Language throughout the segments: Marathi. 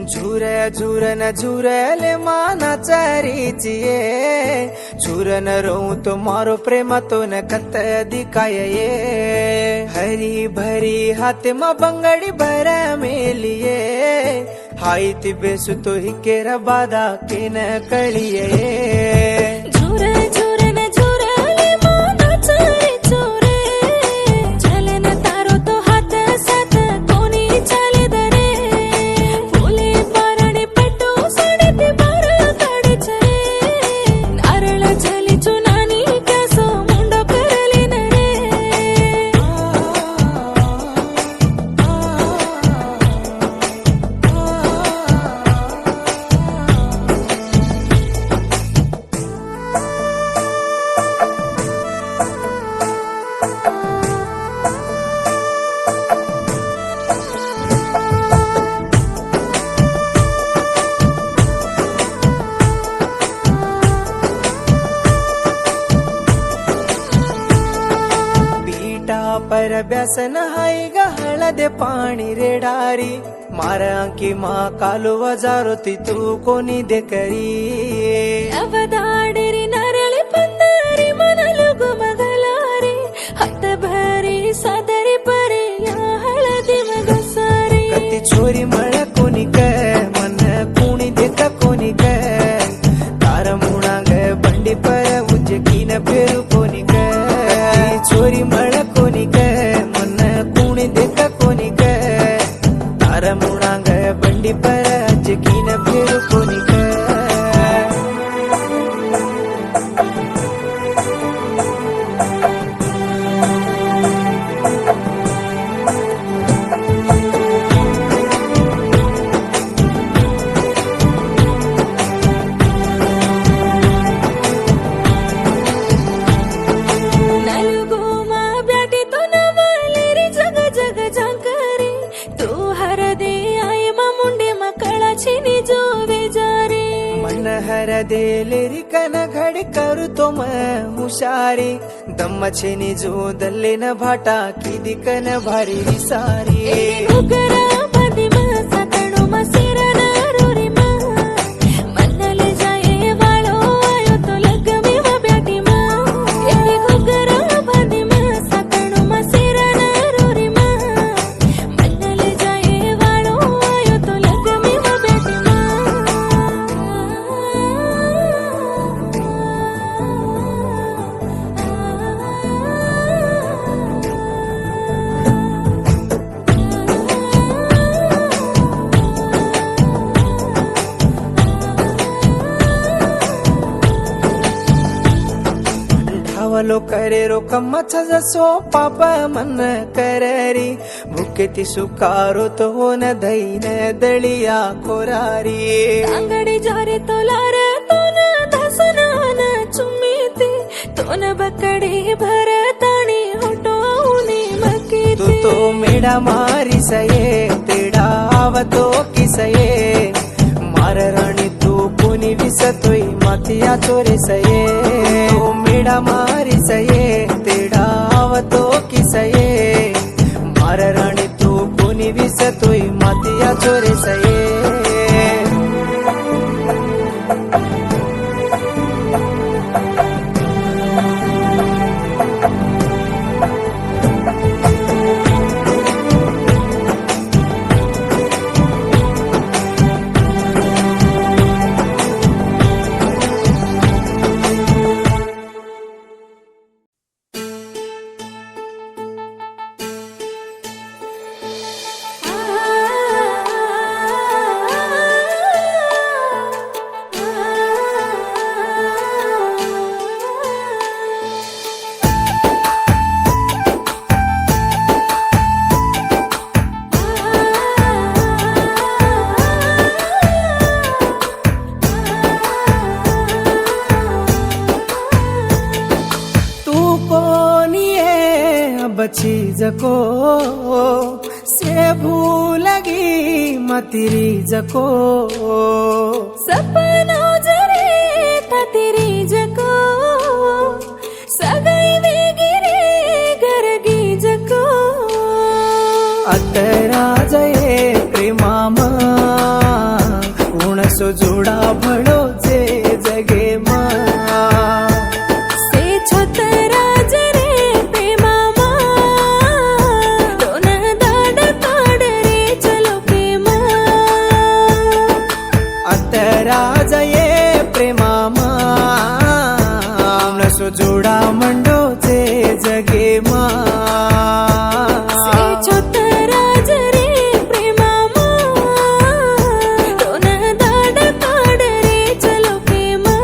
झुरन झुरले मानाचा रीचिये झुरन रहूं तो मारो प्रेम तो न कत दिखाय ये हरी भरी हाथ में बंगड़ी भर मेलिए हाई तिबेसु तो हिकेरा बाधा के न कलिए पर ब्यासन हाई हळदे पाणी रेडारी मारा अंकी मा कालू वजारो ती तू कोणी दे करी अवदाडरी नरळी पंदारी मनलु गुमगलारी हत भरी सदरी परी या हळदी मगसारी कती छोरी मळ कोणी क मन कोणी देत कोणी क तार मुणांग बंडी पर उज्जे कीन पेरू कोणी क छोरी मळ कोणी क मन कोणी देत कोणी क तार मुणांग बंडी पर उज्जे कीन पेरू कोणी क हर देलेरी कन घड़ी करू तो मैं हुशारी दम छेनी जो दल्ले न भाटा की दिकन भारी सारी लो करे रो कम्मच जसो पाप मन कररी भूखे ती सुकारो तो हो न दही न दलिया कोरारी अंगड़ी जारे तो लार तो न धसना न चुमीती तो न बकड़ी भरतानी होटो ऊनी मकी तू तो मेरा मारी सये तेड़ा आवतो किसये मार राणी तू कोणी विसतोय मातिया चोरे सये तू मेरा मारी सये तेड़ा आवतो किसये मार राणी तू कोणी विसतोय मातिया चोरे सये चीज को से भूलगी मतिरी जको सपनों जरे ततिरी जको सगाई वेगिरे गरगी जको अतरा जये प्रेमामा नसो जोडा भळो जे जगे मा से छोतराज रे प्रेमामा दोन दाड काढ रे चलो प्रेमा अंतराज ये प्रेमामा नसो जोडा मंडो जे जगे मा से छोतराज रे प्रेमामा दोन दाड काढ रे चलो प्रेमा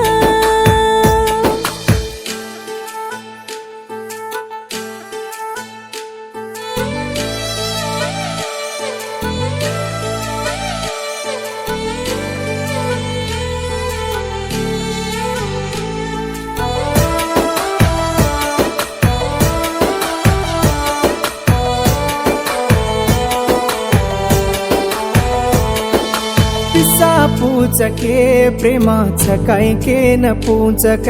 पिसा पूचके प्रेमाचं काय के न पूचक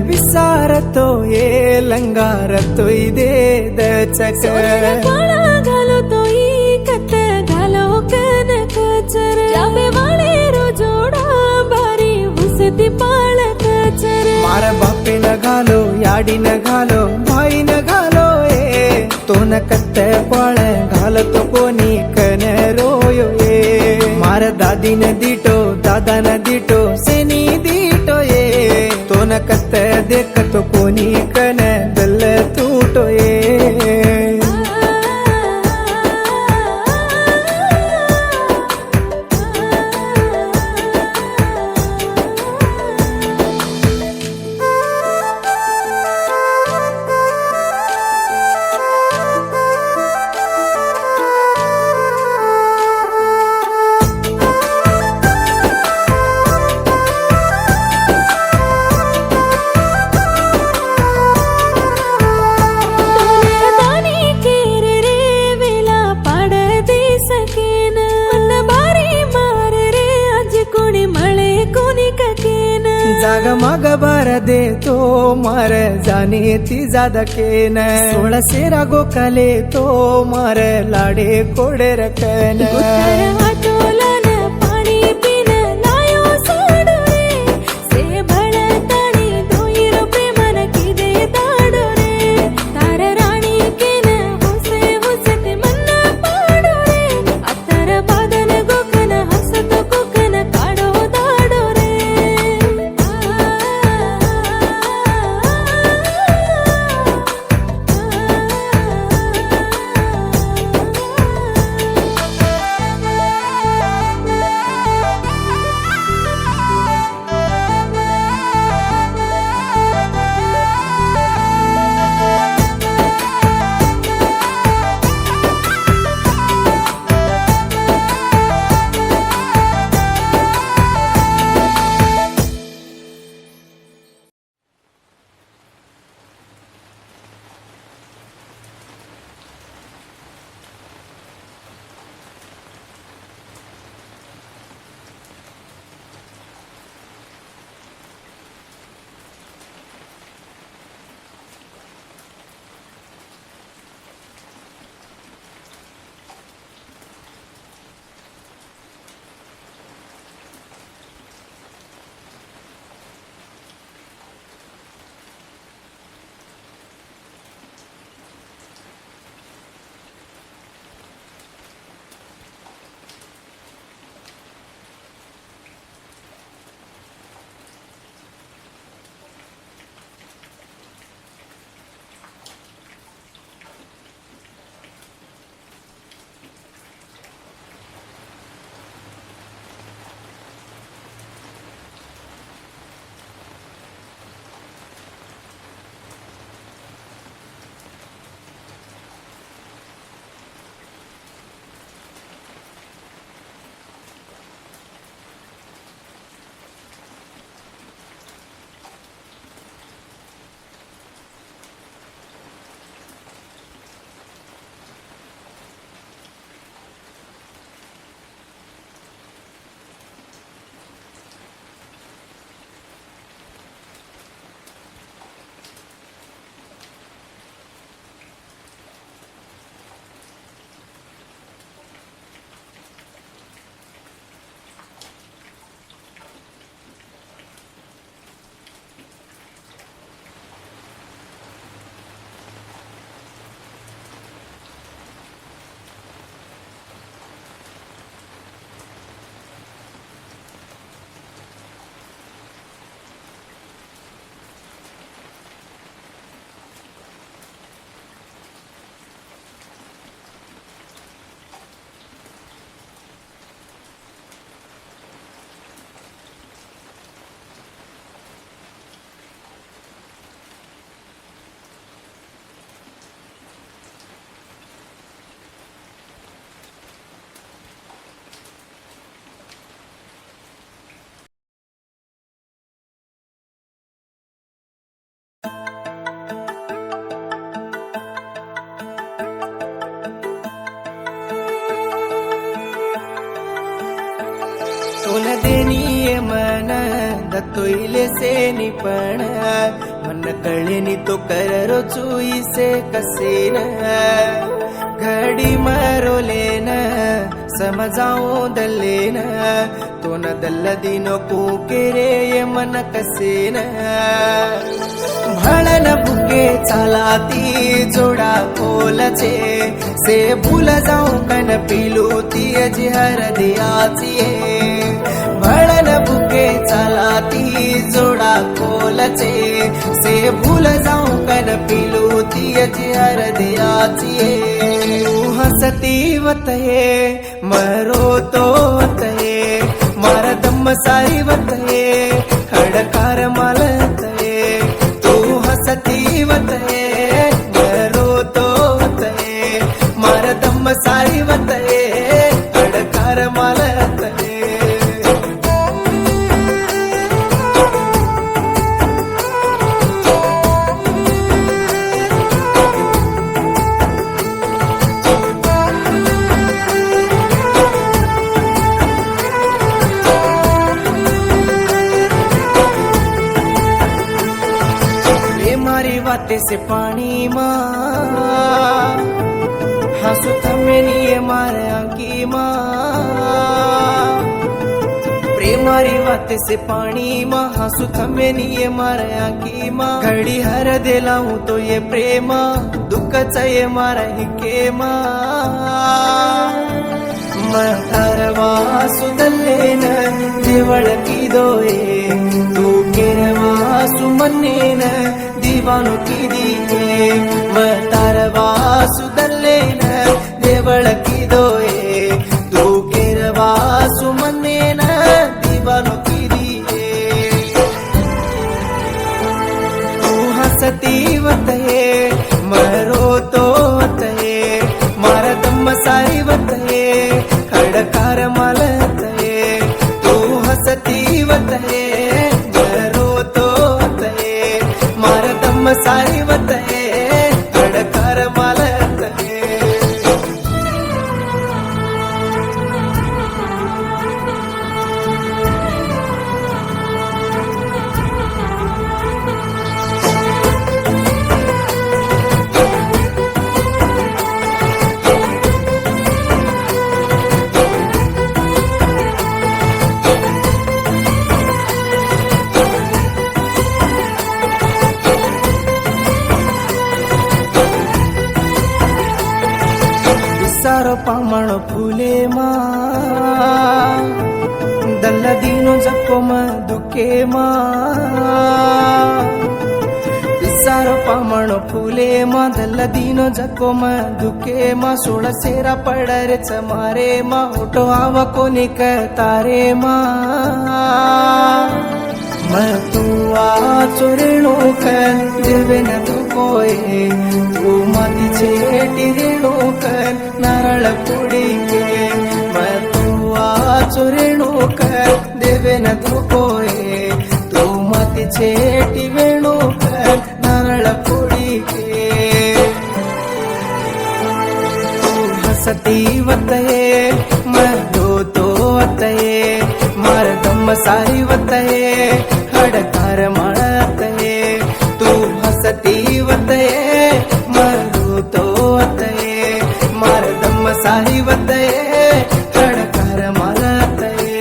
विसारतो ये लंगारतो दे दचक काळा घालो तो कत घालो कनक चर जावे वाळे रो जोडा भारी हुसती पाळक चर मार बापे न घालो याडी न घालो भाई न घालो ए तो न कत्त पळ घालतो कोणी कन रोयो ए मार दादी न दिटो दादा न दिटो सेनी दिटो ए तो न कत्त देखतो कोणी कन दल तुटो ए जाग मग बर दे तो मार जाने ती जादकेन सोळा सेरा गोकाले तो मार लाडे कोडे रकन हातोलन पाणी पिन लायो साडो रे से भळताणी धोईर प्रेमन किदे दाडो रे तार राणी केन हुसे हुसते मन्ना पाडो रे अत्तर बादन गोकन हसत कोकन काढो दाडो रे तुन देनी मन दत्तोइले से निपण मन कळेनी तो कररो चुई से कसेन घडी मरोलेन समजाऊ दल्लेन तो न दल्ल दिनो कुकेरे ये मन कसेन भळन बुके चालाती जोडा कोलचे से भूल जाऊ कन पिलू ती हर दियाची भळन बुके चालाती जोडा कोलचे से भूल जाऊ कन पिलू ती हर दियाची हसती वतये मरो तो वतये मार दम सारी वतये हडकार मालतये तू हसती वतये मरो तो वतये मार दम सारी वतये हडकार मालतये बातें से पानी माँ हंसू थमे नहीं मारे आंकी माँ प्रेमारी बातें से पानी माँ हंसू थमे नहीं मारे आंकी माँ घड़ी हर दिलाऊं तो ये प्रेमा दुख चाहिए मारा ही के माँ मरवा सुदल्लेन देवळ की दोये तू केरवा सुमन्नेन दीवानो की दिए मरवा सुदल्लेन देवळ की दोये तू केरवा सुमन्नेन दीवानो की दिए तू हसती वतये मरो तो वतये मार दम सारी वतये हडकार मालतये तू हसती वतये मरो तो वतये मार दम सारी वतये हडकार मालतये सारो पामण फूले माँ दल्ल दीनो जको माँ दुखे माँ सारो पामण फूले माँ दल्ल दीनो जको माँ दुखे माँ सोळ सेरा पडरे चमारे माँ होटो आवा कोणी तारे माँ मैं तू आ चोरेणो कर देवे न तू कोये तू माती छेटी रेणो कर नारळ पुडी के मैं तू आ चोरेणो कर देवे न तू कोये तू माती छेटी वेणो कर नारळ पुडी के तू हसती वतये मरो तो वतये मार दम सारी वतये हडकार माळतये तू हसती वतये मरो तो वतये मार दम सारी वतये हडकार माळतये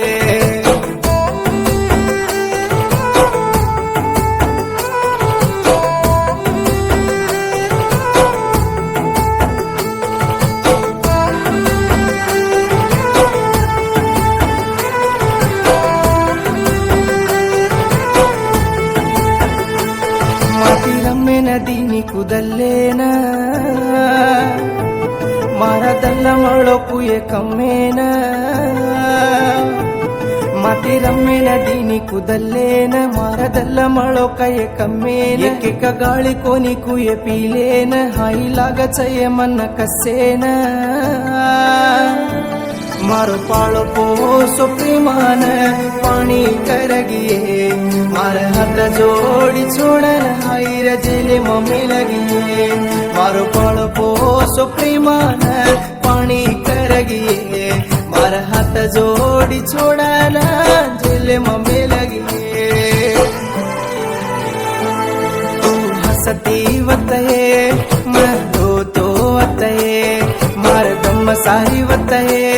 ನದಿನಿ ಕುದಲ್ಲೇನ ಮಾರದಲ್ಲ ಮಳೋಕುಯೆ ಕಮ್ಮೇನ ಮಾತಿ ರಮ್ಮೆ ನದಿನಿ ಕುದಲ್ಲೇನ ಮಾರದಲ್ಲ ಮಳೋಕಯೆ ಕಮ್ಮೇನ ಏಕ ಗಾಳಿ ಕೋನಿ ಕುಯೆ ಪೀಲೇನ ಹಾಯಿ लागचये मन कसेन मारो पाळो पोसो प्रेमान पाणी करगिये मार हात जोडी छोडन हाईर जेले मम्मी लगिये मारो पाळो पोसो प्रेमान पाणी करगिये मार हाथ जोड़ी छोड़ाना जेल में लगी तू हसती वतये मैं तो वतये मार दम सारी वतये